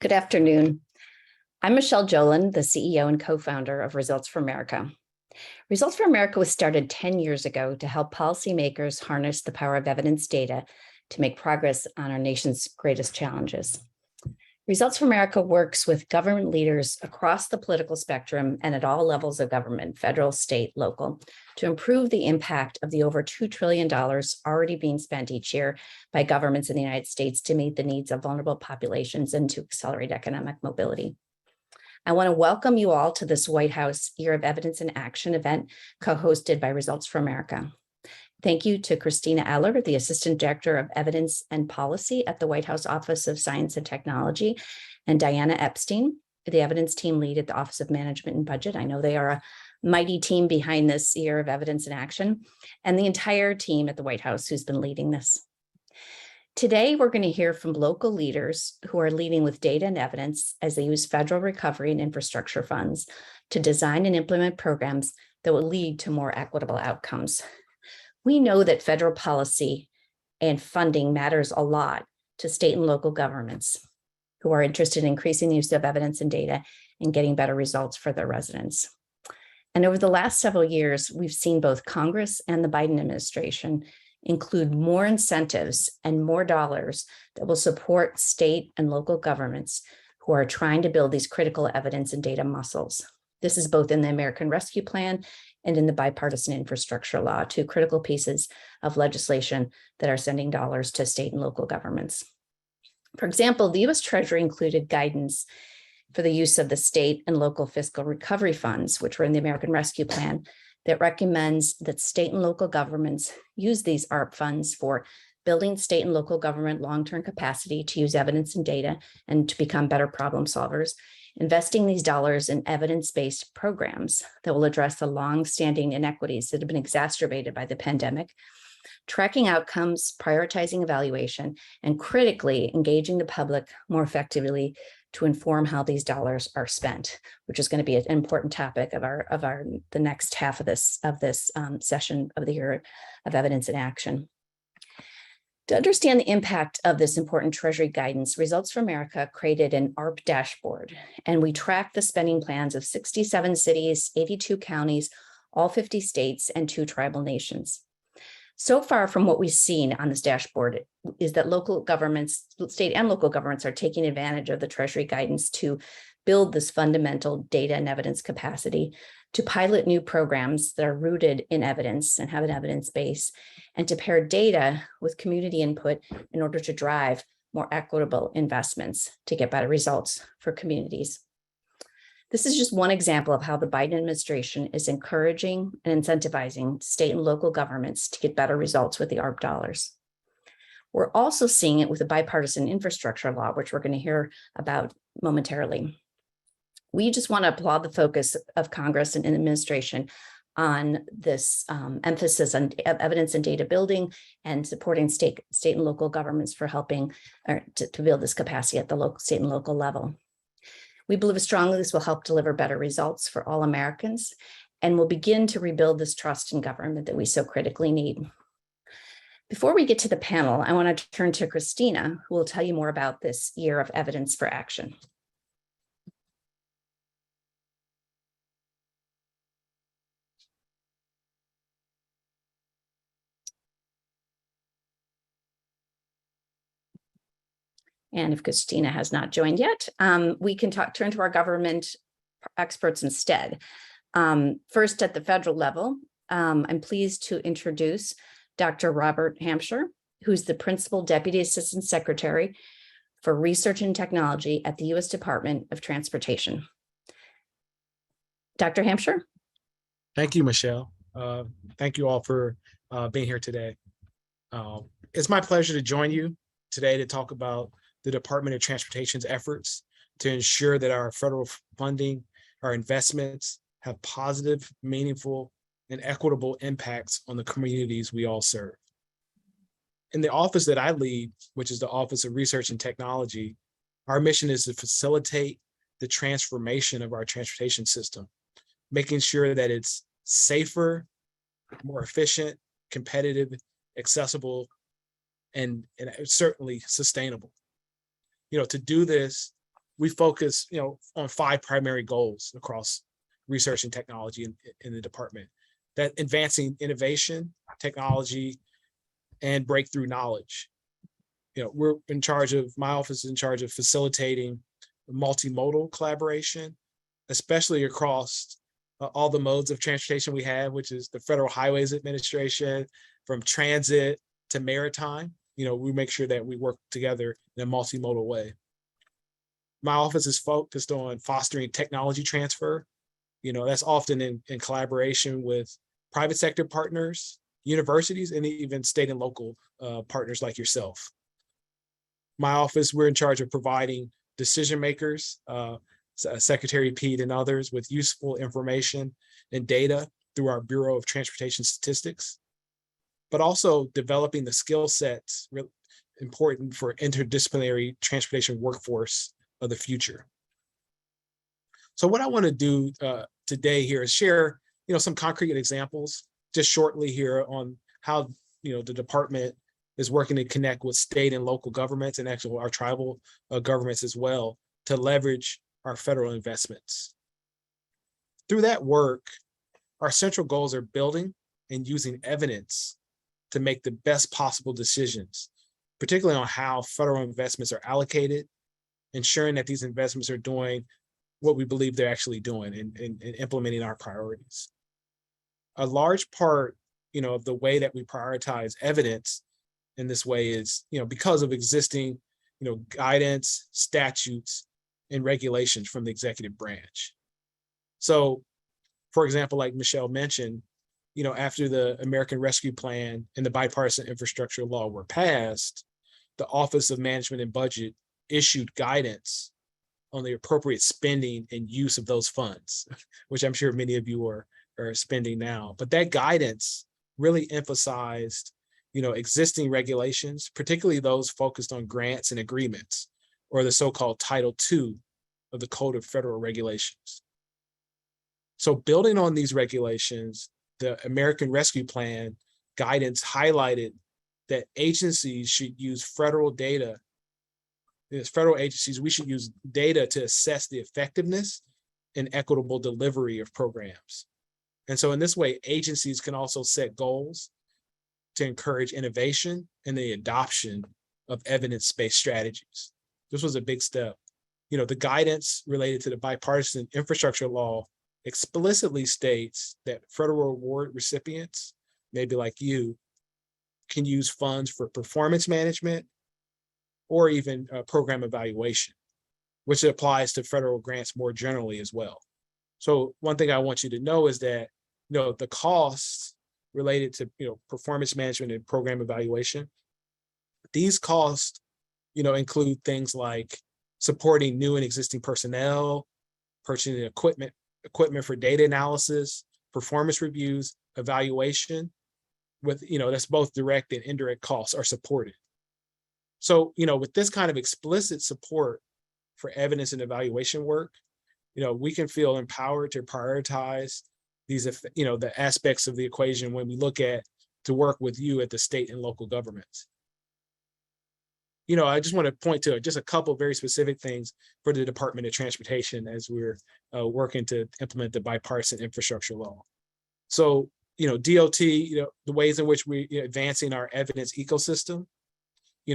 Good afternoon. I'm Michelle Jolin, the CEO and co-founder of Results for America. Results for America was started 10 years ago to help policymakers harness the power of evidence data to make progress on our nation's greatest challenges. Results for America works with government leaders across the political spectrum and at all levels of government, federal, state, local, to improve the impact of the over $2 trillion already being spent each year by governments in the United States to meet the needs of vulnerable populations and to accelerate economic mobility. I want to welcome you all to this White House Year of Evidence in Action event co-hosted by Results for America. Thank you to Christina Eller, the Assistant Director of Evidence and Policy at the White House Office of Science and Technology, and Diana Epstein, the Evidence Team Lead at the Office of Management and Budget. I know they are a mighty team behind this Year of Evidence in Action, and the entire team at the White House who's been leading this. Today, we're going to hear from local leaders who are leading with data and evidence as they use federal recovery and infrastructure funds to design and implement programs that will lead to more equitable outcomes. We know that federal policy and funding matters a lot to state and local governments who are interested in increasing the use of evidence and data and getting better results for their residents. And over the last several years, we've seen both Congress and the Biden administration include more incentives and more dollars that will support state and local governments who are trying to build these critical evidence and data muscles. This is both in the American Rescue Plan and in the bipartisan infrastructure law, two critical pieces of legislation that are sending dollars to state and local governments. For example, the U.S. Treasury included guidance for the use of the state and local fiscal recovery funds, which were in the American Rescue Plan, that recommends that state and local governments use these ARP funds for building state and local government long-term capacity to use evidence and data and to become better problem solvers, investing these dollars in evidence-based programs that will address the long-standing inequities that have been exacerbated by the pandemic, tracking outcomes, prioritizing evaluation, and critically engaging the public more effectively to inform how these dollars are spent, which is going to be an important topic of the next half of this session of the Year of Evidence in Action. To understand the impact of this important Treasury guidance, Results for America created an ARP dashboard, and we tracked the spending plans of 67 cities, 82 counties, all 50 states, and 2 tribal nations. So far from what we've seen on this dashboard is that local governments, state and local governments, are taking advantage of the Treasury guidance to build this fundamental data and evidence capacity, to pilot new programs that are rooted in evidence and have an evidence base, and to pair data with community input in order to drive more equitable investments to get better results for communities. This is just one example of how the Biden administration is encouraging and incentivizing state and local governments to get better results with the ARP dollars. We're also seeing it with the bipartisan infrastructure law, which we're going to hear about momentarily. We just want to applaud the focus of Congress and administration on this emphasis on evidence and data building and supporting state and local governments for helping to build this capacity at the state and local level. We believe strongly this will help deliver better results for all Americans and will begin to rebuild this trust in government that we so critically need. Before we get to the panel, I want to turn to Christina, who will tell you more about this Year of Evidence for Action. And if Christina has not joined yet, we can turn to our government experts instead. First, at the federal level, I'm pleased to introduce Dr. Robert Hamphire, who's the Principal Deputy Assistant Secretary for Research and Technology at the U.S. Department of Transportation. Dr. Hamphire? Thank you, Michelle. Thank you all for being here today. It's my pleasure to join you today to talk about the Department of Transportation's efforts to ensure that our federal funding, our investments have positive, meaningful, and equitable impacts on the communities we all serve. In the office that I lead, which is the Office of Research and Technology, our mission is to facilitate the transformation of our transportation system, making sure that it's safer, more efficient, competitive, accessible, and certainly sustainable. To do this, we focus, on 5 primary goals across research and technology in the department: that advancing innovation, technology, and breakthrough knowledge. My office is in charge of facilitating multimodal collaboration, especially across all the modes of transportation we have, which is the Federal Highways Administration, from transit to maritime. We make sure that we work together in a multimodal way. My office is focused on fostering technology transfer. That's often in collaboration with private sector partners, universities, and even state and local partners like yourself. My office, we're in charge of providing decision makers, Secretary Pete and others, with useful information and data through our Bureau of Transportation Statistics, but also developing the skill sets important for interdisciplinary transportation workforce of the future. So what I want to do today here is share, some concrete examples just shortly here on how, the department is working to connect with state and local governments, and actually our tribal governments as well, to leverage our federal investments. Through that work, our central goals are building and using evidence to make the best possible decisions, particularly on how federal investments are allocated, ensuring that these investments are doing what we believe they're actually doing and implementing our priorities. A large part, of the way that we prioritize evidence in this way is, because of existing, guidance, statutes, and regulations from the executive branch. So, for example, like Michelle mentioned, after the American Rescue Plan and the bipartisan infrastructure law were passed, the Office of Management and Budget issued guidance on the appropriate spending and use of those funds, which I'm sure many of you are spending now. But that guidance really emphasized, existing regulations, particularly those focused on grants and agreements, or the so-called Title II of the Code of Federal Regulations. So building on these regulations, the American Rescue Plan guidance highlighted that agencies should use federal data. As federal agencies, we should use data to assess the effectiveness and equitable delivery of programs. And so in this way, agencies can also set goals to encourage innovation and the adoption of evidence-based strategies. This was a big step. The guidance related to the bipartisan infrastructure law explicitly states that federal award recipients, maybe like you, can use funds for performance management or even program evaluation, which applies to federal grants more generally as well. So one thing I want you to know is that, the costs related to, performance management and program evaluation, these costs, include things like supporting new and existing personnel, purchasing equipment for data analysis, performance reviews, evaluation, with, that's both direct and indirect costs are supported. So, with this kind of explicit support for evidence and evaluation work, we can feel empowered to prioritize these, the aspects of the equation when we look at to work with you at the state and local governments. I just want to point to just a couple of very specific things for the Department of Transportation as we're working to implement the bipartisan infrastructure law. So, DOT, the ways in which we're advancing our evidence ecosystem.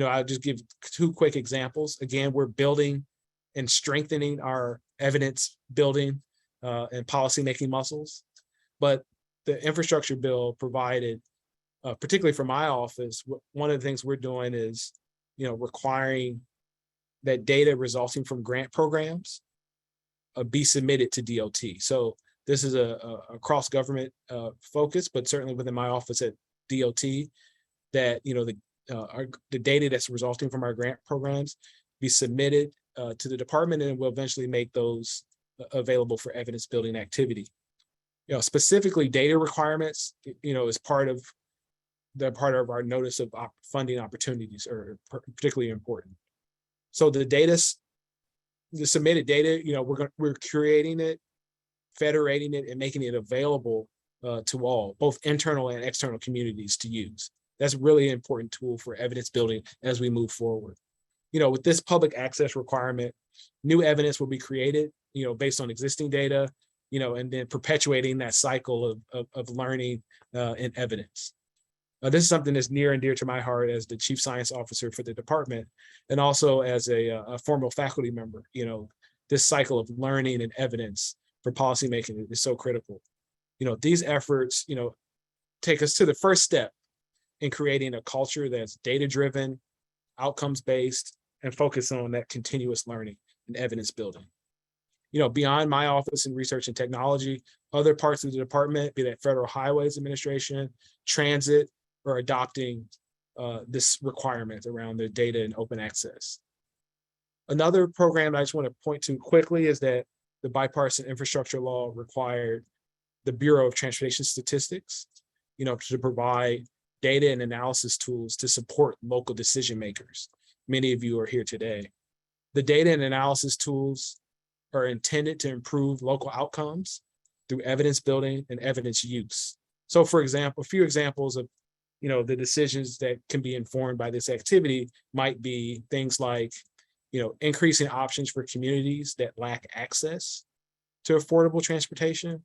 I'll just give 2 quick examples. Again, we're building and strengthening our evidence building and policymaking muscles. But the infrastructure bill provided, particularly for my office, one of the things we're doing is, requiring that data resulting from grant programs be submitted to DOT. So this is a cross-government focus, but certainly within my office at DOT, that the data that's resulting from our grant programs be submitted to the department, and we'll eventually make those available for evidence building activity. Specifically data requirements, is part of our notice of funding opportunities are particularly important. So the submitted data, we're curating it, federating it, and making it available to all, both internal and external communities to use. That's really an important tool for evidence building as we move forward. With this public access requirement, new evidence will be created, based on existing data, and then perpetuating that cycle of learning and evidence. This is something that's near and dear to my heart as the chief science officer for the department, and also as a former faculty member. This cycle of learning and evidence for policymaking is so critical. These efforts, take us to the first step in creating a culture that's data-driven, outcomes-based, and focused on that continuous learning and evidence building. Beyond my office in research and technology, other parts of the department, be that Federal Highways Administration, transit, are adopting this requirement around the data and open access. Another program I just want to point to quickly is that the bipartisan infrastructure law required the Bureau of Transportation Statistics, to provide data and analysis tools to support local decision makers. Many of you are here today. The data and analysis tools are intended to improve local outcomes through evidence building and evidence use. So for example, a few examples of the decisions that can be informed by this activity might be things like, increasing options for communities that lack access to affordable transportation,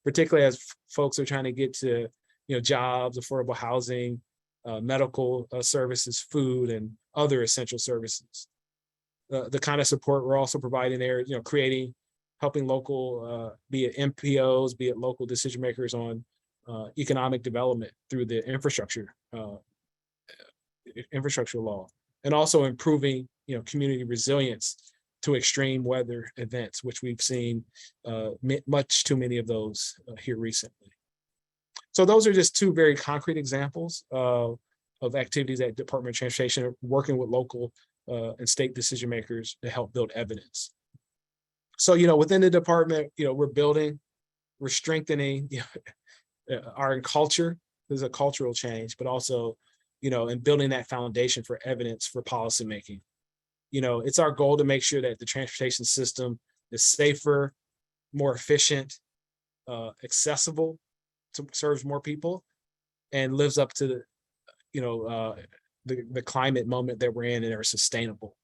particularly as folks are trying to get to, jobs, affordable housing, medical services, food, and other essential services. The kind of support we're also providing there, helping local, be it MPOs, be it local decision makers on economic development through the infrastructure law, and also improving, community resilience to extreme weather events, which we've seen much too many of those here recently. So those are just two very concrete examples of activities at Department of Transportation working with local and state decision makers to help build evidence. So, within the department, we're strengthening our culture. There's a cultural change, but also, in building that foundation for evidence for policymaking. It's our goal to make sure that the transportation system is safer, more efficient, accessible, serves more people, and lives up to the climate moment that we're in and are sustainable.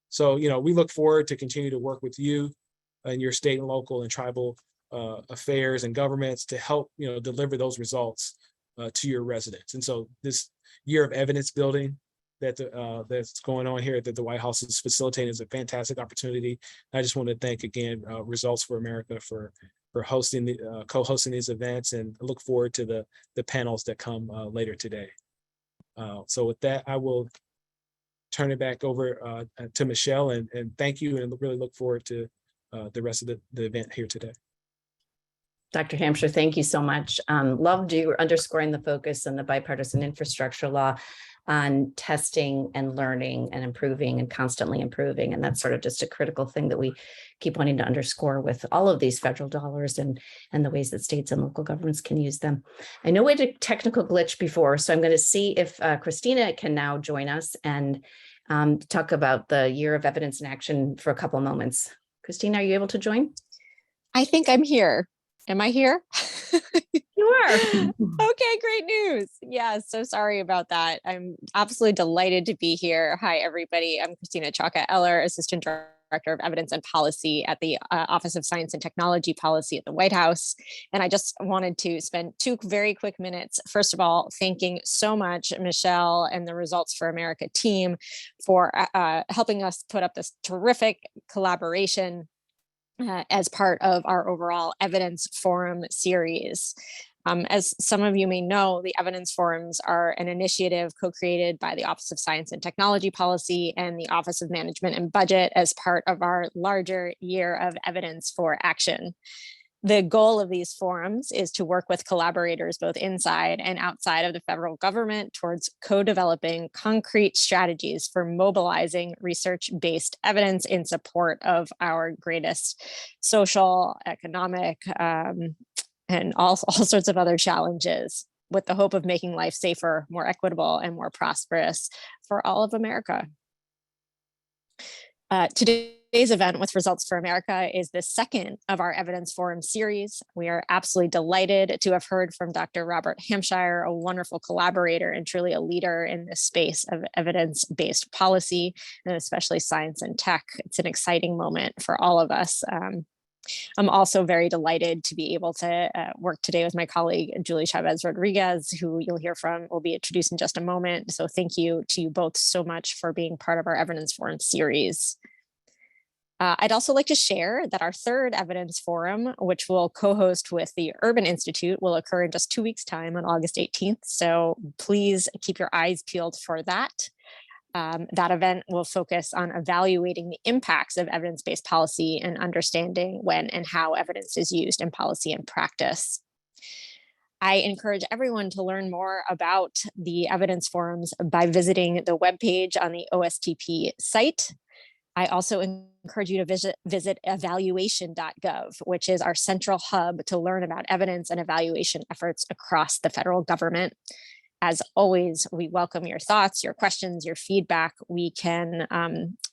So, we look forward to continue to work with you and your state and local and tribal affairs and governments to help, deliver those results to your residents. And so this year of evidence building that's going on here that the White House is facilitating is a fantastic opportunity. I just want to thank again Results for America for hosting co-hosting these events, and I look forward to the panels that come later today. So with that, I will turn it back over to Michelle, and thank you, and really look forward to the rest of the event here today. Dr. Hamphire, thank you so much. Loved you underscoring the focus on the bipartisan infrastructure law on testing and learning and improving and constantly improving. And that's sort of just a critical thing that we keep wanting to underscore with all of these federal dollars and the ways that states and local governments can use them. I know we had a technical glitch before, so I'm going to see if Christina can now join us and talk about the year of evidence in action for a couple of moments. Christina, are you able to join? I think I'm here. Am I here? You are. Okay, great news. Yeah, so sorry about that. I'm absolutely delighted to be here. Hi, everybody. I'm Christina Chaka-Eller, Assistant Director of Evidence and Policy at the Office of Science and Technology Policy at the White House. And I just wanted to spend 2 very quick minutes, first of all, thanking so much Michelle and the Results for America team for helping us put up this terrific collaboration as part of our overall Evidence Forum series. As some of you may know, the Evidence Forums are an initiative co-created by the Office of Science and Technology Policy and the Office of Management and Budget as part of our larger year of evidence for action. The goal of these forums is to work with collaborators both inside and outside of the federal government towards co-developing concrete strategies for mobilizing research-based evidence in support of our greatest social, economic, and all sorts of other challenges, with the hope of making life safer, more equitable, and more prosperous for all of America. Today Today's event with Results for America is the second of our Evidence Forum series. We are absolutely delighted to have heard from Dr. Robert Hamphire, a wonderful collaborator and truly a leader in the space of evidence-based policy, and especially science and tech. It's an exciting moment for all of us. I'm also very delighted to be able to work today with my colleague, Julie Chávez Rodriguez, who you'll hear from, will be introduced in just a moment. So thank you to you both so much for being part of our Evidence Forum series. I'd also like to share that our third Evidence Forum, which we'll co-host with the Urban Institute, will occur in just 2 weeks' time on August 18th. So please keep your eyes peeled for that. That event will focus on evaluating the impacts of evidence-based policy and understanding when and how evidence is used in policy and practice. I encourage everyone to learn more about the Evidence Forums by visiting the webpage on the OSTP site. I also encourage you to visit evaluation.gov, which is our central hub to learn about evidence and evaluation efforts across the federal government. As always, we welcome your thoughts, your questions, your feedback. We can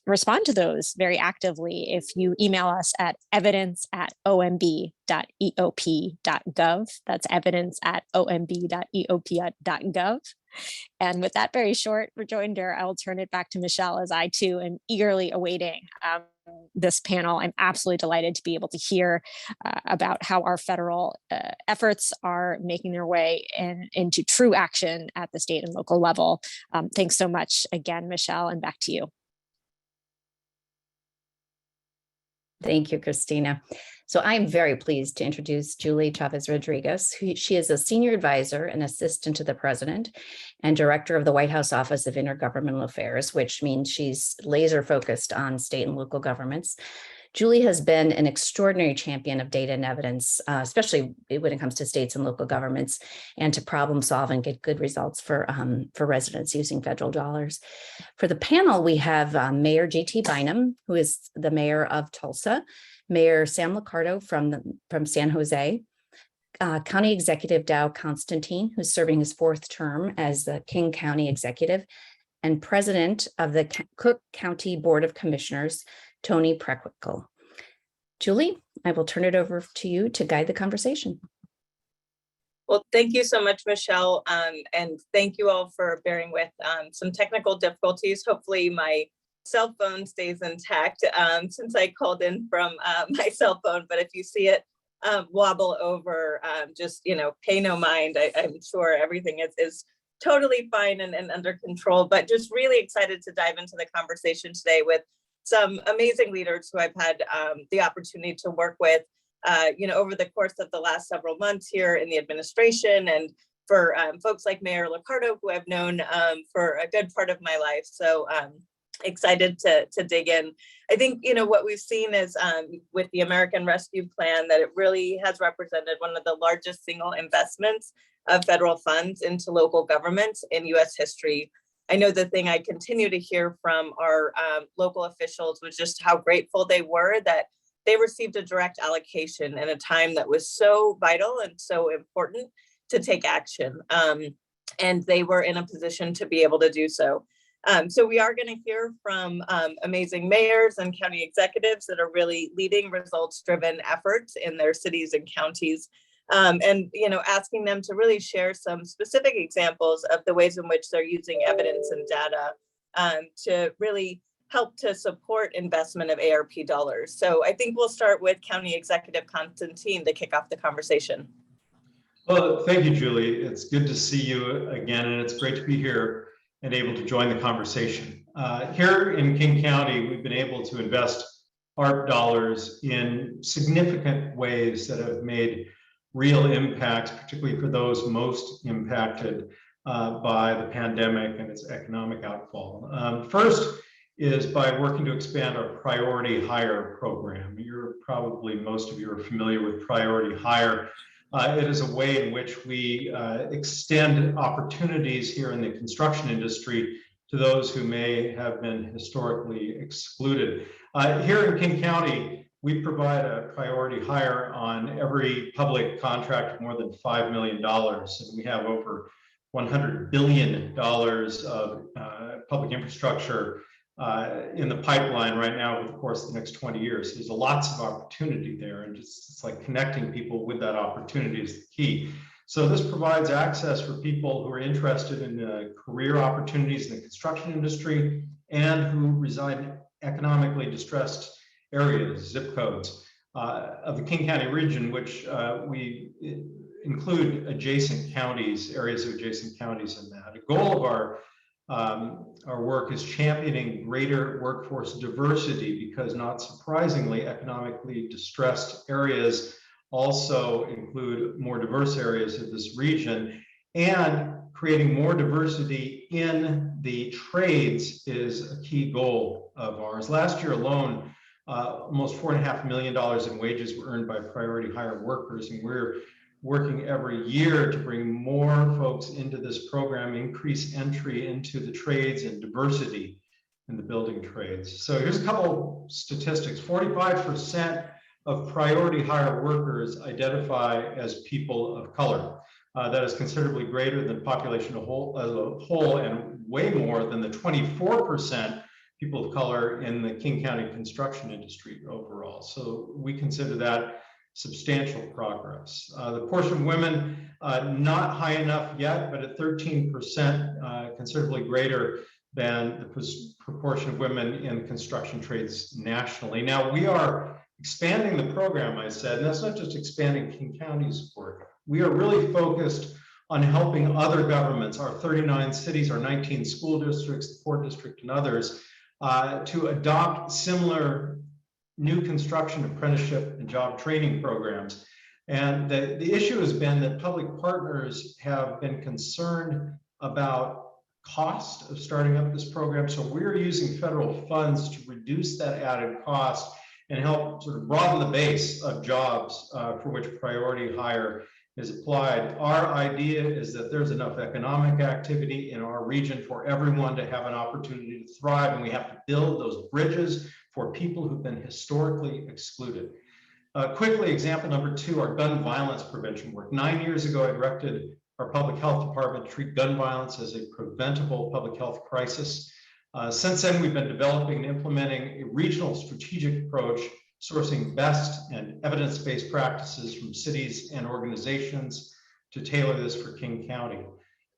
respond to those very actively if you email us at evidence@omb.eop.gov. That's evidence@omb.eop.gov. And with that very short rejoinder, I will turn it back to Michelle, as I too am eagerly awaiting this panel. I'm absolutely delighted to be able to hear about how our federal efforts are making their way into true action at the state and local level. Thanks so much again, Michelle, and back to you. Thank you, Christina. So I'm very pleased to introduce Julie Chávez Rodriguez. She is a senior advisor and assistant to the president and director of the White House Office of Intergovernmental Affairs, which means she's laser focused on state and local governments. Julie has been an extraordinary champion of data and evidence, especially when it comes to states and local governments, and to problem solve and get good results for residents using federal dollars. For the panel, we have Mayor G.T. Bynum, who is the mayor of Tulsa, Mayor Sam Liccardo from San Jose, County Executive Dow Constantine, who's serving his 4th term as the King County Executive, and President of the Cook County Board of Commissioners, Toni Preckwinkle. Julie, I will turn it over to you to guide the conversation. Well, thank you so much, Michelle, and thank you all for bearing with some technical difficulties. Hopefully my cell phone stays intact since I called in from my cell phone, but if you see it wobble over, just, pay no mind. I'm sure everything is totally fine and under control, but just really excited to dive into the conversation today with some amazing leaders who I've had the opportunity to work with, over the course of the last several months here in the administration, and for folks like Mayor Liccardo, who I've known for a good part of my life. So excited to dig in. I think, what we've seen is with the American Rescue Plan, that it really has represented one of the largest single investments of federal funds into local governments in U.S. history. I know the thing I continue to hear from our local officials was just how grateful they were that they received a direct allocation in a time that was so vital and so important to take action. And they were in a position to be able to do so. So we are going to hear from amazing mayors and county executives that are really leading results-driven efforts in their cities and counties. And asking them to really share some specific examples of the ways in which they're using evidence and data to really help to support investment of ARP dollars. So I think we'll start with County Executive Constantine to kick off the conversation. Well, thank you, Julie. It's good to see you again, and it's great to be here and able to join the conversation. Here in King County, we've been able to invest ARP dollars in significant ways that have made real impacts, particularly for those most impacted by the pandemic and its economic outfall. First is by working to expand our Priority Hire program. Most of you are familiar with Priority Hire. It is a way in which we extend opportunities here in the construction industry to those who may have been historically excluded. Here in King County, we provide a priority hire on every public contract of more than $5 million. And we have over $100 billion of public infrastructure in the pipeline right now over the course of the next 20 years. There's lots of opportunity there, and just it's like connecting people with that opportunity is the key. So this provides access for people who are interested in career opportunities in the construction industry and who reside in economically distressed areas, zip codes of the King County region, which we include adjacent counties, areas of adjacent counties in that. A goal of our work is championing greater workforce diversity because, not surprisingly, economically distressed areas also include more diverse areas of this region, and creating more diversity in the trades is a key goal of ours. Last year alone, almost $4.5 million in wages were earned by priority hire workers, and we're working every year to bring more folks into this program, increase entry into the trades and diversity in the building trades. So here's a couple statistics. 45% of priority hire workers identify as people of color. That is considerably greater than the population as a whole, and way more than the 24% people of color in the King County construction industry overall. So we consider that substantial progress. The portion of women, not high enough yet, but at 13%, considerably greater than the proportion of women in construction trades nationally. Now, we are expanding the program, I said, and that's not just expanding King County's work. We are really focused on helping other governments, our 39 cities, our 19 school districts, the Port District, and others, to adopt similar new construction apprenticeship and job training programs. And the issue has been that public partners have been concerned about cost of starting up this program. So we're using federal funds to reduce that added cost and help sort of broaden the base of jobs for which priority hire is applied. Our idea is that there's enough economic activity in our region for everyone to have an opportunity to thrive, and we have to build those bridges for people who've been historically excluded. Quickly, example number 2, our gun violence prevention work. 9 years ago, I directed our public health department to treat gun violence as a preventable public health crisis. Since then, we've been developing and implementing a regional strategic approach, sourcing best and evidence-based practices from cities and organizations to tailor this for King County.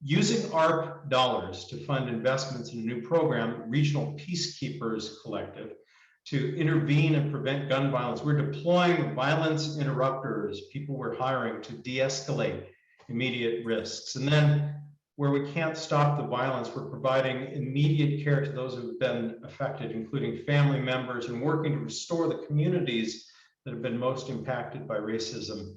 Using ARP dollars to fund investments in a new program, Regional Peacekeepers Collective, to intervene and prevent gun violence. We're deploying violence interrupters, people we're hiring to de-escalate immediate risks. And then where we can't stop the violence, we're providing immediate care to those who have been affected, including family members, and working to restore the communities that have been most impacted by racism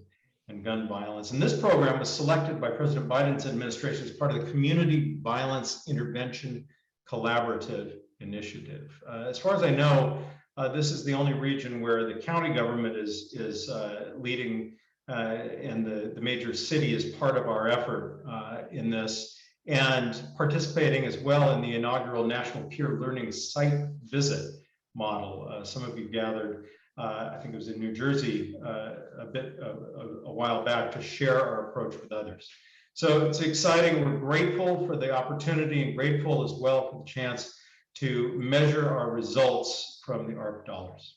and gun violence. And this program was selected by President Biden's administration as part of the Community Violence Intervention Collaborative Initiative. As far as I know, this is the only region where the county government is leading, and the major city is part of our effort in this, and participating as well in the inaugural National Peer Learning Site Visit model. Some of you gathered, I think it was in New Jersey a while back, to share our approach with others. So it's exciting. We're grateful for the opportunity and grateful as well for the chance to measure our results from the ARP dollars.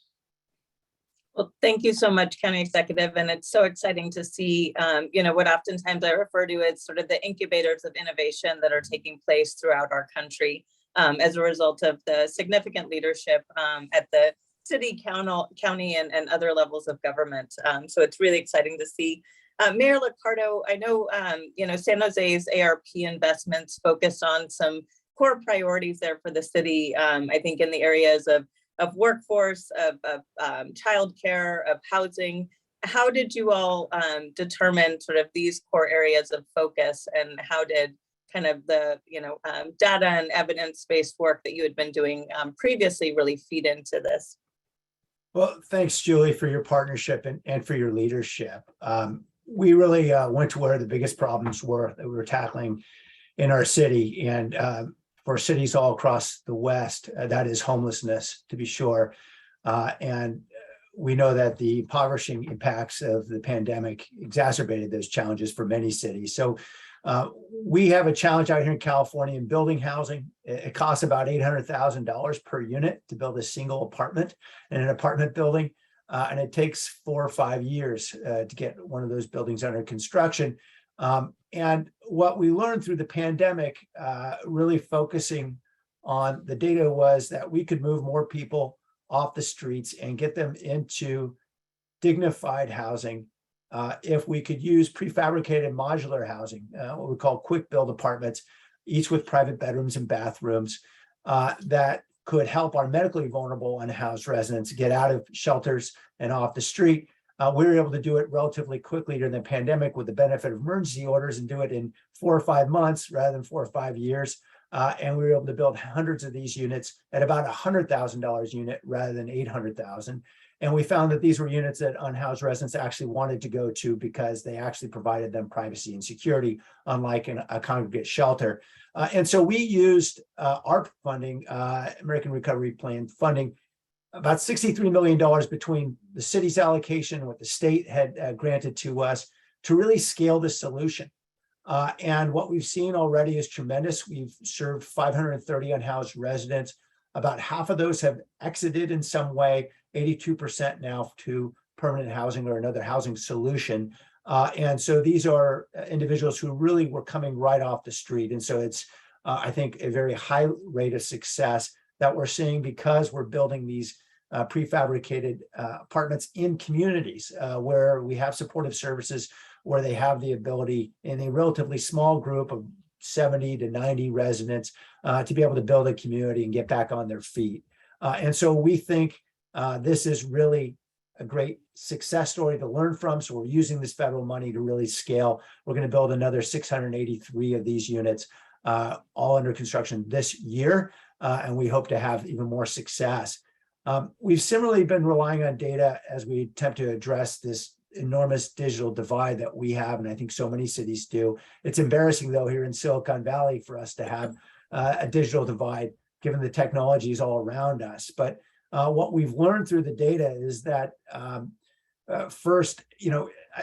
Well, thank you so much, County Executive. And it's so exciting to see, what oftentimes I refer to as sort of the incubators of innovation that are taking place throughout our country as a result of the significant leadership at the city, county, and other levels of government. So it's really exciting to see. Mayor Liccardo, I know, San Jose's ARP investments focused on some core priorities there for the city. I think in the areas of workforce, of childcare, of housing. How did you all determine sort of these core areas of focus, and how did kind of the data and evidence-based work that you had been doing previously really feed into this? Well, thanks, Julie, for your partnership and for your leadership. We really went to where the biggest problems were that we were tackling in our city, and for cities all across the West, that is homelessness, to be sure. And we know that the impoverishing impacts of the pandemic exacerbated those challenges for many cities. So We have a challenge out here in California in building housing. It costs about $800,000 per unit to build a single apartment in an apartment building. And it takes 4 or 5 years to get one of those buildings under construction. And what we learned through the pandemic, really focusing on the data, was that we could move more people off the streets and get them into dignified housing if we could use prefabricated modular housing, what we call quick build apartments, each with private bedrooms and bathrooms, that could help our medically vulnerable unhoused residents get out of shelters and off the street. We were able to do it relatively quickly during the pandemic with the benefit of emergency orders and do it in 4 or 5 months rather than 4 or 5 years. And we were able to build hundreds of these units at about $100,000 unit rather than $800,000. And we found that these were units that unhoused residents actually wanted to go to because they actually provided them privacy and security, unlike a congregate shelter. And so we used ARP funding, American Recovery Plan funding, about $63 million between the city's allocation and what the state had granted to us to really scale the solution. And what we've seen already is tremendous. We've served 530 unhoused residents. About half of those have exited in some way, 82% now to permanent housing or another housing solution. And so these are individuals who really were coming right off the street. And so it's, I think, a very high rate of success that we're seeing because we're building these prefabricated apartments in communities where we have supportive services, where they have the ability in a relatively small group of 70 to 90 residents to be able to build a community and get back on their feet. And so we think this is really a great success story to learn from. So we're using this federal money to really scale. We're going to build another 683 of these units, all under construction this year. And we hope to have even more success. We've similarly been relying on data as we attempt to address this enormous digital divide that we have, and I think so many cities do. It's embarrassing, though, here in Silicon Valley for us to have a digital divide, given the technologies all around us. But what we've learned through the data is that first,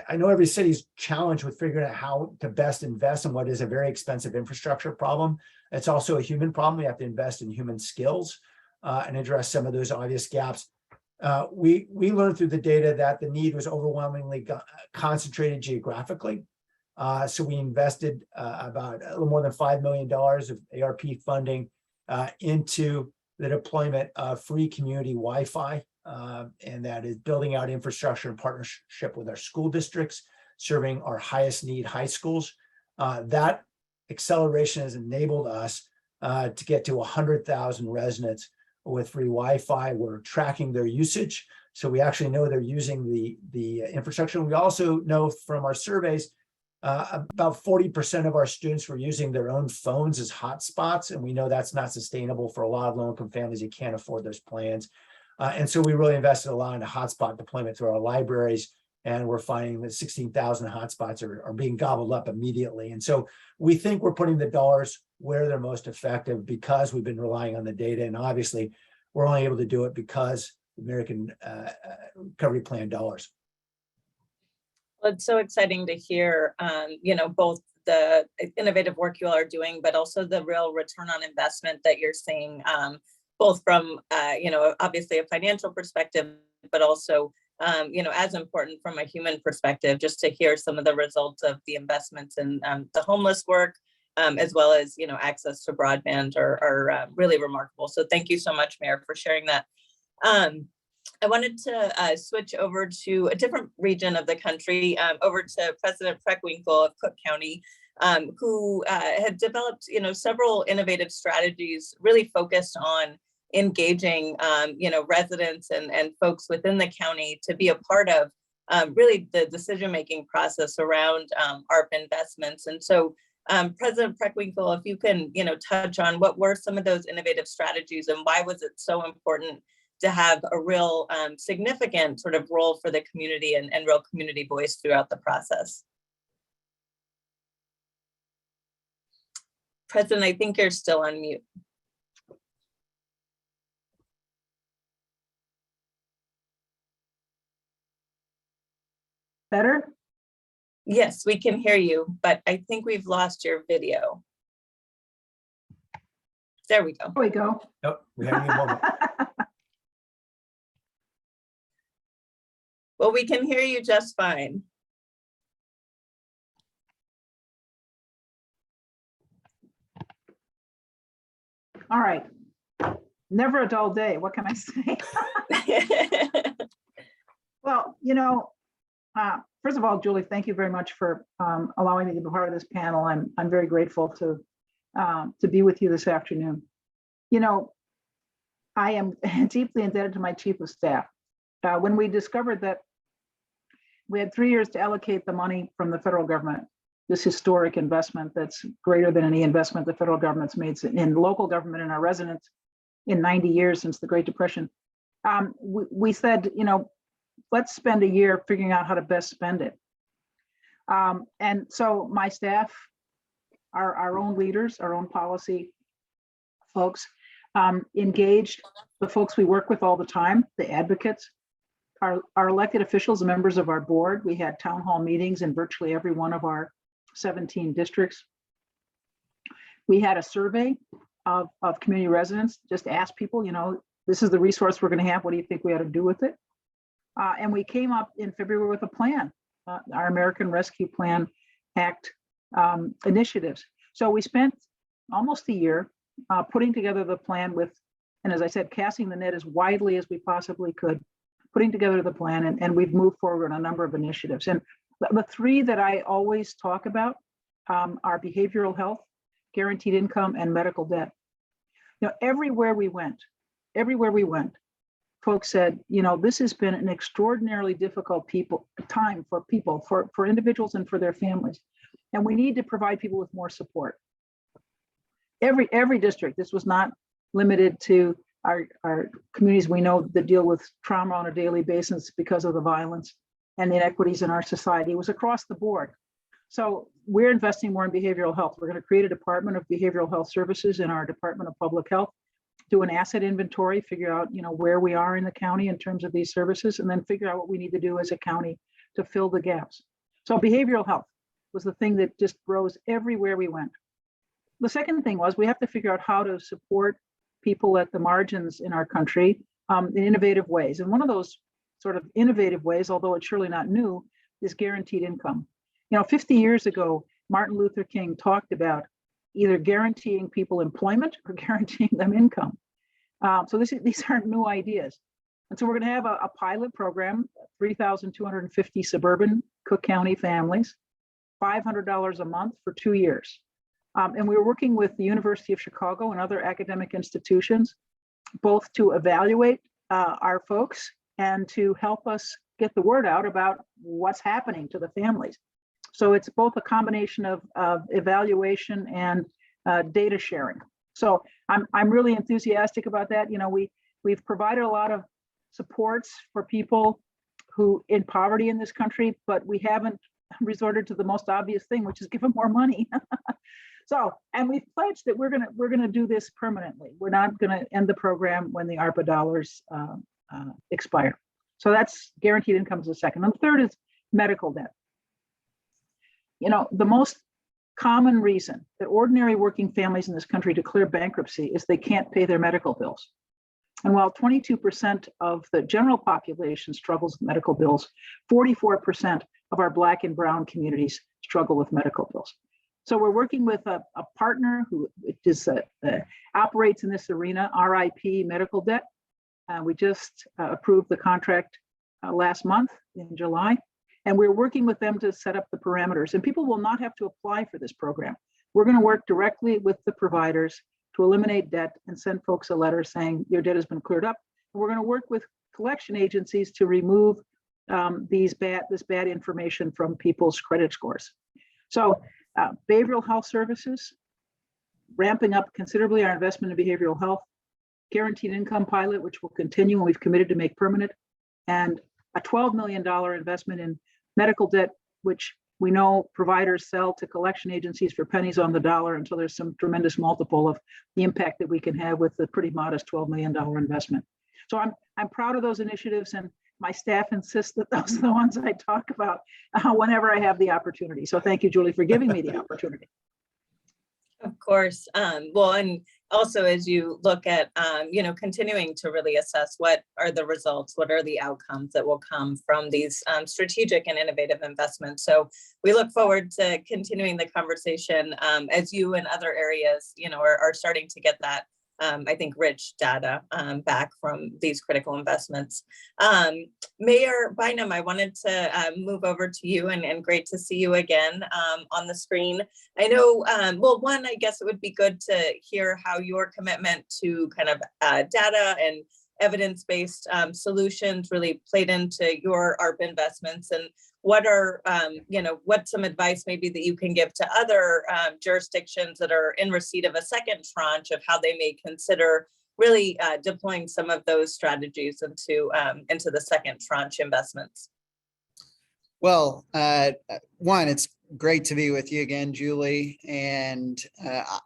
I know every city's challenged with figuring out how to best invest in what is a very expensive infrastructure problem. It's also a human problem. We have to invest in human skills and address some of those obvious gaps. We learned through the data that the need was overwhelmingly concentrated geographically. So we invested about a little more than $5 million of ARP funding into the deployment of free community Wi-Fi, and that is building out infrastructure in partnership with our school districts, serving our highest need high schools. That acceleration has enabled us to get to 100,000 residents with free Wi-Fi. We're tracking their usage, so we actually know they're using the infrastructure. We also know from our surveys about 40% of our students were using their own phones as hotspots, and we know that's not sustainable for a lot of low-income families who can't afford those plans. And so we really invested a lot into hotspot deployment through our libraries, and we're finding that 16,000 hotspots are being gobbled up immediately. And so we think we're putting the dollars where they're most effective because we've been relying on the data. And obviously, we're only able to do it because American Recovery Plan dollars. Well, it's so exciting to hear, both the innovative work you all are doing, but also the real return on investment that you're seeing, both from, obviously a financial perspective, but also, as important from a human perspective, just to hear some of the results of the investments in the homeless work, as well as, access to broadband are really remarkable. So thank you so much, Mayor, for sharing that. I wanted to switch over to a different region of the country, over to President Preckwinkle of Cook County, who had developed, several innovative strategies really focused on engaging, residents and folks within the county to be a part of really the decision-making process around ARP investments. And so President Preckwinkle, if you can, touch on what were some of those innovative strategies and why was it so important to have a real significant sort of role for the community and real community voice throughout the process. President, I think you're still on mute. Better? Yes, we can hear you, but I think we've lost your video. There we go. There we go. Nope, we have a moment. Well, we can hear you just fine. All right. Never a dull day. What can I say? Well, first of all, Julie, thank you very much for allowing me to be part of this panel. I'm very grateful to be with you this afternoon. I am deeply indebted to my chief of staff. When we discovered that we had 3 years to allocate the money from the federal government, this historic investment that's greater than any investment the federal government's made in local government and our residents in 90 years since the Great Depression, we said, let's spend a year figuring out how to best spend it. And so my staff, our own leaders, our own policy folks, engaged the folks we work with all the time, the advocates, our elected officials, the members of our board. We had town hall meetings in virtually every one of our 17 districts. We had a survey of community residents, just ask people, this is the resource we're going to have. What do you think we ought to do with it? And we came up in February with a plan, our American Rescue Plan Act initiatives. So we spent almost a year putting together the plan and as I said, casting the net as widely as we possibly could, putting together the plan, and we've moved forward on a number of initiatives. And the three that I always talk about are behavioral health, guaranteed income, and medical debt. Everywhere we went, folks said, this has been an extraordinarily difficult time for people, for individuals and for their families. And we need to provide people with more support. Every district, this was not limited to our communities we know that deal with trauma on a daily basis because of the violence and the inequities in our society. It was across the board. So we're investing more in behavioral health. We're going to create a Department of Behavioral Health Services in our Department of Public Health, do an asset inventory, figure out where we are in the county in terms of these services, and then figure out what we need to do as a county to fill the gaps. So behavioral health was the thing that just rose everywhere we went. The second thing was we have to figure out how to support people at the margins in our country in innovative ways. And one of those sort of innovative ways, although it's surely not new, is guaranteed income. 50 years ago, Martin Luther King talked about either guaranteeing people employment or guaranteeing them income. So these aren't new ideas. And so we're going to have a pilot program, 3,250 suburban Cook County families, $500 a month for 2 years. And we were working with the University of Chicago and other academic institutions, both to evaluate our folks and to help us get the word out about what's happening to the families. So it's both a combination of evaluation and data sharing. So I'm really enthusiastic about that. We've provided a lot of supports for people who in poverty in this country, but we haven't resorted to the most obvious thing, which is give them more money. So, and we've pledged that we're gonna do this permanently. We're not gonna end the program when the ARPA dollars expire. So that's guaranteed income is the second. And the third is medical debt. The most common reason that ordinary working families in this country declare bankruptcy is they can't pay their medical bills. And while 22% of the general population struggles with medical bills, 44% of our Black and Brown communities struggle with medical bills. So we're working with a partner who operates in this arena, RIP Medical Debt. We just approved the contract last month in July, and we're working with them to set up the parameters. And people will not have to apply for this program. We're going to work directly with the providers to eliminate debt and send folks a letter saying your debt has been cleared up. And we're going to work with collection agencies to remove this bad information from people's credit scores. So behavioral health services, ramping up considerably our investment in behavioral health, guaranteed income pilot, which will continue and we've committed to make permanent, and a $12 million investment in medical debt, which we know providers sell to collection agencies for pennies on the dollar. And so there's some tremendous multiple of the impact that we can have with the pretty modest $12 million investment. So I'm proud of those initiatives, and my staff insists that those are the ones I talk about whenever I have the opportunity. So thank you, Julie, for giving me the opportunity. Of course. Well, and also as you look at, continuing to really assess what are the results, what are the outcomes that will come from these strategic and innovative investments. So we look forward to continuing the conversation as you and other areas, are starting to get that, I think, rich data back from these critical investments. Mayor Bynum, I wanted to move over to you, and great to see you again on the screen. I know, one, I guess it would be good to hear how your commitment to kind of data and evidence-based solutions really played into your ARP investments, and what are, what some advice maybe that you can give to other jurisdictions that are in receipt of a second tranche of how they may consider really deploying some of those strategies into the second tranche investments. Well, one, it's great to be with you again, Julie. And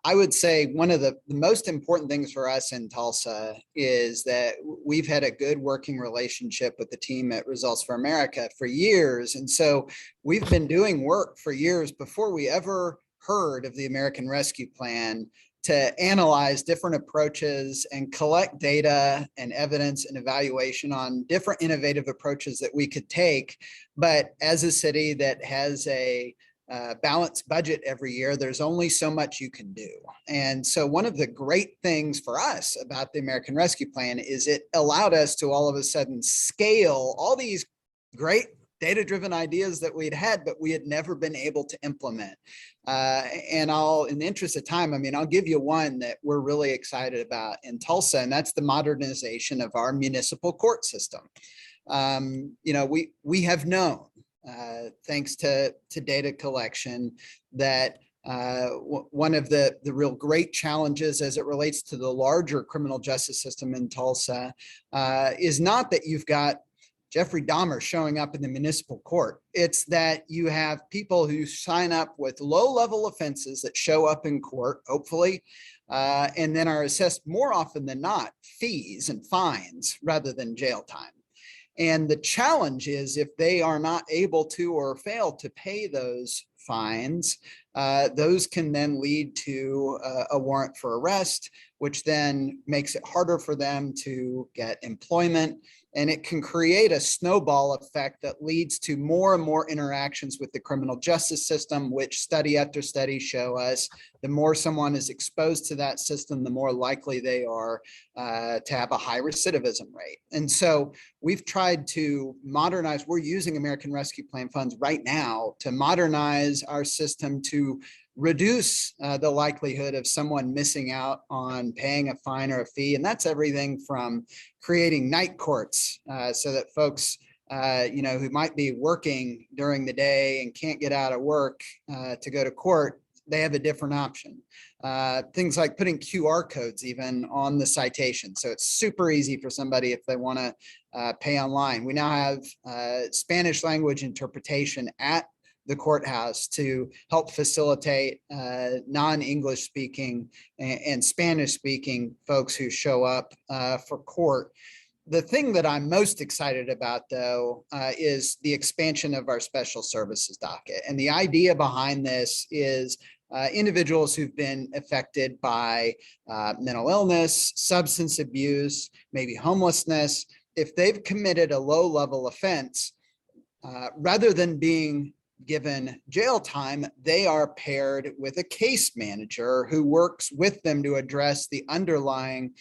I would say one of the most important things for us in Tulsa is that we've had a good working relationship with the team at Results for America for years. And so we've been doing work for years before we ever heard of the American Rescue Plan to analyze different approaches and collect data and evidence and evaluation on different innovative approaches that we could take. But as a city that has a balanced budget every year, there's only so much you can do. And so one of the great things for us about the American Rescue Plan is it allowed us to all of a sudden scale all these great data-driven ideas that we'd had, but we had never been able to implement. And in the interest of time, I'll give you one that we're really excited about in Tulsa, and that's the modernization of our municipal court system. We have known, thanks to data collection, that one of the real great challenges as it relates to the larger criminal justice system in Tulsa is not that you've got Jeffrey Dahmer showing up in the municipal court. It's that you have people who sign up with low-level offenses that show up in court, hopefully, and then are assessed more often than not fees and fines rather than jail time. And the challenge is if they are not able to or fail to pay those fines, those can then lead to a warrant for arrest, which then makes it harder for them to get employment. And it can create a snowball effect that leads to more and more interactions with the criminal justice system, which study after study show us the more someone is exposed to that system, the more likely they are to have a high recidivism rate. And so we've tried to modernize. We're using American Rescue Plan funds right now to modernize our system to reduce the likelihood of someone missing out on paying a fine or a fee. And that's everything from creating night courts so that folks who might be working during the day and can't get out of work to go to court, they have a different option. Things like putting QR codes even on the citation. So it's super easy for somebody if they want to pay online. We now have Spanish language interpretation at the courthouse to help facilitate non-English speaking and Spanish speaking folks who show up for court. The thing that I'm most excited about, though, is the expansion of our special services docket. And the idea behind this is individuals who've been affected by mental illness, substance abuse, maybe homelessness. If they've committed a low-level offense, rather than being given jail time, they are paired with a case manager who works with them to address the underlying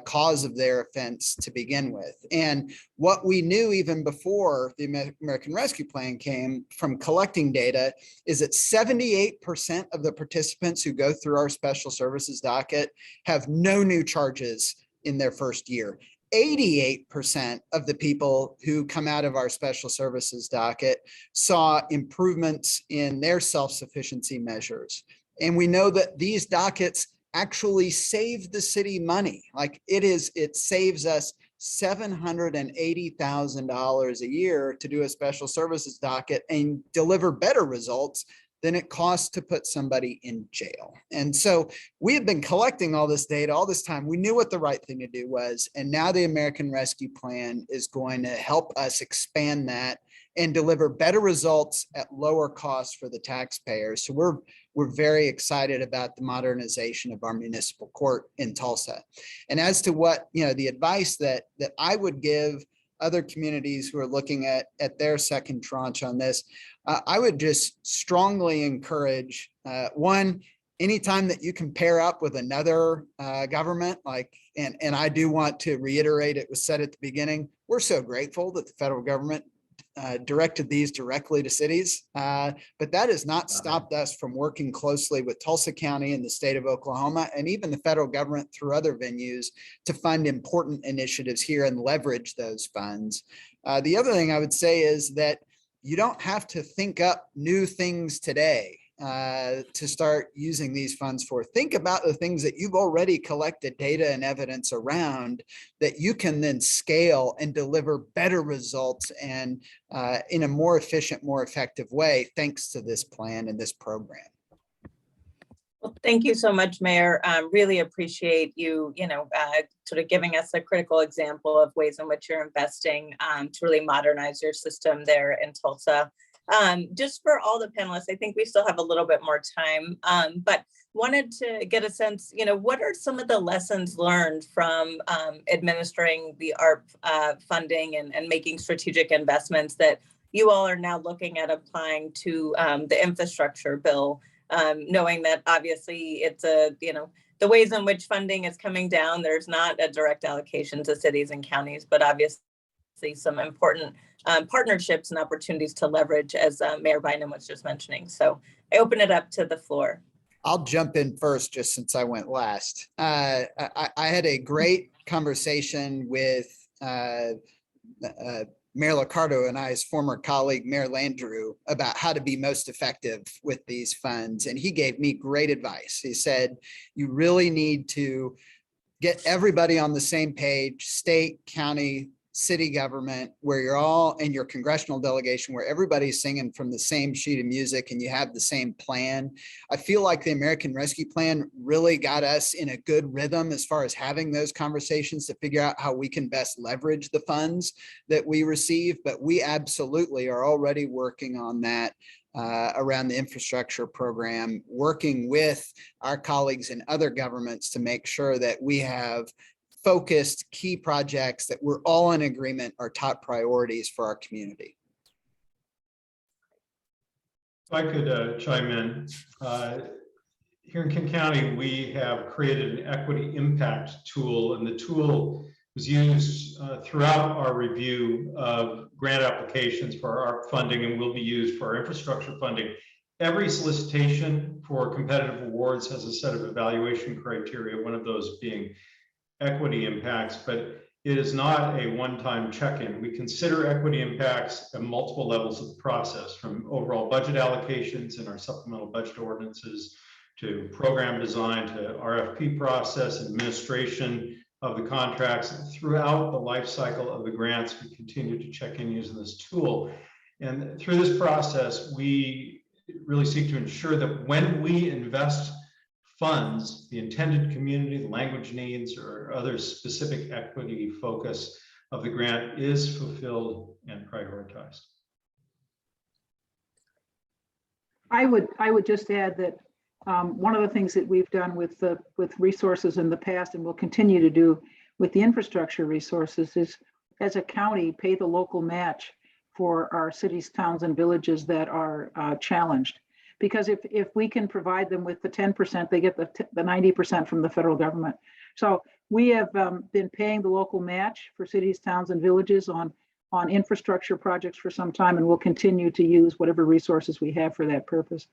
cause of their offense to begin with. And what we knew even before the American Rescue Plan came from collecting data is that 78% of the participants who go through our special services docket have no new charges in their first year. 88% of the people who come out of our special services docket saw improvements in their self-sufficiency measures. And we know that these dockets actually save the city money. Like it saves us $780,000 a year to do a special services docket and deliver better results than it costs to put somebody in jail. And so we have been collecting all this data all this time. We knew what the right thing to do was. And now the American Rescue Plan is going to help us expand that and deliver better results at lower costs for the taxpayers. So we're very excited about the modernization of our municipal court in Tulsa. And as to what, the advice that I would give other communities who are looking at their second tranche on this, I would just strongly encourage, one, anytime that you can pair up with another government, and I do want to reiterate, it was said at the beginning, we're so grateful that the federal government directed these directly to cities, but that has not stopped us from working closely with Tulsa County and the state of Oklahoma, and even the federal government through other venues to fund important initiatives here and leverage those funds. The other thing I would say is that you don't have to think up new things today to start using these funds for. Think about the things that you've already collected data and evidence around that you can then scale and deliver better results and in a more efficient, more effective way, thanks to this plan and this program. Well, thank you so much, Mayor. Really appreciate you, sort of giving us a critical example of ways in which you're investing to really modernize your system there in Tulsa. Just for all the panelists, I think we still have a little bit more time, but wanted to get a sense, what are some of the lessons learned from administering the ARP funding and making strategic investments that you all are now looking at applying to the infrastructure bill, knowing that obviously it's the ways in which funding is coming down, there's not a direct allocation to cities and counties, but obviously some important partnerships and opportunities to leverage, as Mayor Bynum was just mentioning. So I open it up to the floor. I'll jump in first, just since I went last. I had a great conversation with Mayor Liccardo and I's former colleague, Mayor Landrieu, about how to be most effective with these funds. And he gave me great advice. He said, you really need to get everybody on the same page, state, county, city government, where you're all in your congressional delegation, where everybody's singing from the same sheet of music and you have the same plan. I feel like the American Rescue Plan really got us in a good rhythm as far as having those conversations to figure out how we can best leverage the funds that we receive. But we absolutely are already working on that around the infrastructure program, working with our colleagues in other governments to make sure that we have focused key projects that we're all in agreement are top priorities for our community. If I could chime in. Here in King County, we have created an equity impact tool, and the tool was used throughout our review of grant applications for our funding and will be used for our infrastructure funding. Every solicitation for competitive awards has a set of evaluation criteria, one of those being equity impacts, but it is not a one-time check-in. We consider equity impacts at multiple levels of the process, from overall budget allocations in our supplemental budget ordinances to program design to RFP process, administration of the contracts. Throughout the life cycle of the grants, we continue to check in using this tool. And through this process, we really seek to ensure that when we invest funds, the intended community, the language needs, or other specific equity focus of the grant is fulfilled and prioritized. I would just add that one of the things that we've done with resources in the past and will continue to do with the infrastructure resources is, as a county, pay the local match for our cities, towns, and villages that are challenged. Because if we can provide them with the 10%, they get the 90% from the federal government. So we have been paying the local match for cities, towns, and villages on infrastructure projects for some time, and we'll continue to use whatever resources we have for that purpose.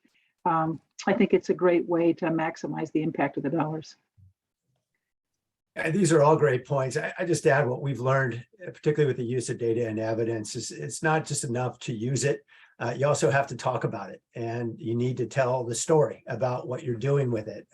I think it's a great way to maximize the impact of the dollars. And these are all great points. I just add what we've learned, particularly with the use of data and evidence, is it's not just enough to use it. You also have to talk about it, and you need to tell the story about what you're doing with it.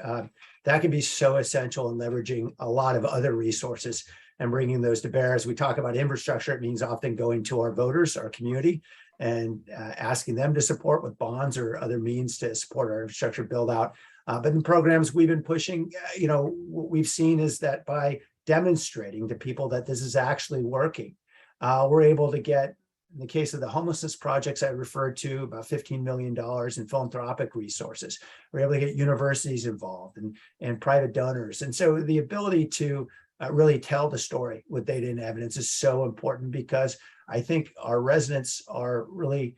That can be so essential in leveraging a lot of other resources and bringing those to bear. As we talk about infrastructure, it means often going to our voters, our community, and asking them to support with bonds or other means to support our infrastructure build out. But in programs we've been pushing, what we've seen is that by demonstrating to people that this is actually working, we're able to get, in the case of the homelessness projects I referred to, about $15 million in philanthropic resources. We're able to get universities involved and private donors. And so the ability to really tell the story with data and evidence is so important, because I think our residents are really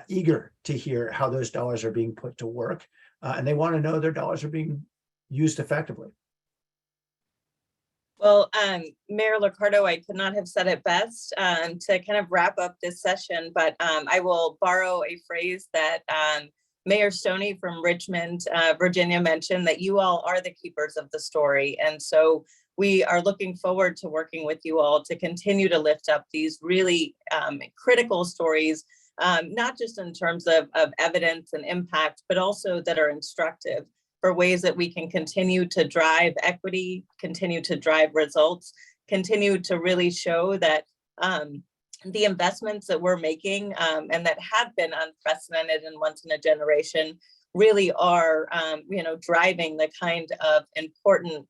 eager to hear how those dollars are being put to work. And they want to know their dollars are being used effectively. Well, Mayor Liccardo, I could not have said it best to kind of wrap up this session, but I will borrow a phrase that Mayor Stoney from Richmond, Virginia mentioned, that you all are the keepers of the story. And so we are looking forward to working with you all to continue to lift up these really critical stories, not just in terms of evidence and impact, but also that are instructive for ways that we can continue to drive equity, continue to drive results, continue to really show that the investments that we're making and that have been unprecedented and once in a generation really are, driving the kind of important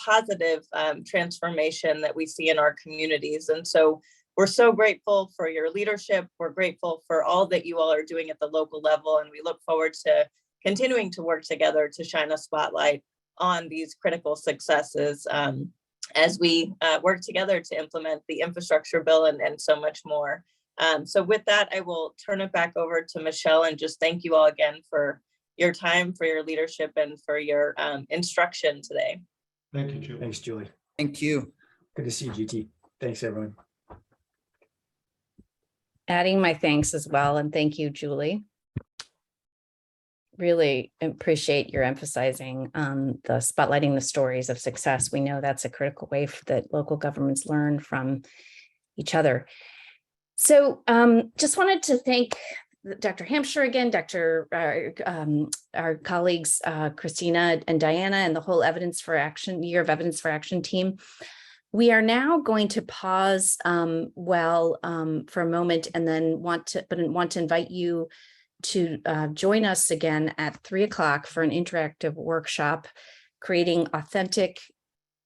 positive transformation that we see in our communities. And so we're so grateful for your leadership. We're grateful for all that you all are doing at the local level, and we look forward to continuing to work together to shine a spotlight on these critical successes as we work together to implement the infrastructure bill and so much more. So with that, I will turn it back over to Michelle and just thank you all again for your time, for your leadership, and for your instruction today. Thank you, Julie. Thanks, Julie. Thank you. Good to see you, GT. Thanks, everyone. Adding my thanks as well. And thank you, Julie. Really appreciate your emphasizing the spotlighting the stories of success. We know that's a critical way that local governments learn from each other. So just wanted to thank Dr. Hamphire again, our colleagues, Christina and Diana, and the whole Year of Evidence for Action team. We are now going to pause for a moment, and then want to invite you to join us again at 3 o'clock for an interactive workshop, creating authentic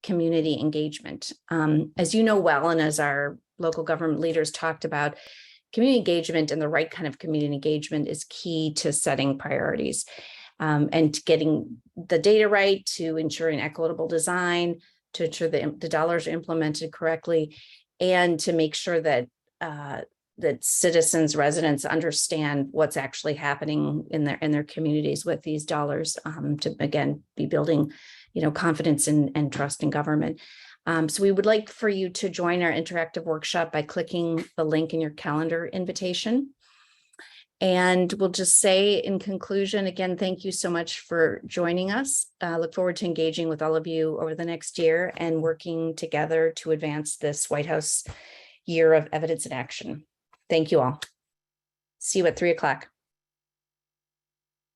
community engagement. As you know well, and as our local government leaders talked about, community engagement and the right kind of community engagement is key to setting priorities and getting the data right, to ensuring equitable design, to ensure the dollars are implemented correctly, and to make sure that that citizens, residents understand what's actually happening in their communities with these dollars, to again be building, confidence and trust in government. So we would like for you to join our interactive workshop by clicking the link in your calendar invitation. And we'll just say in conclusion, again, thank you so much for joining us. Look forward to engaging with all of you over the next year and working together to advance this White House Year of Evidence in Action. Thank you all. See you at 3 o'clock.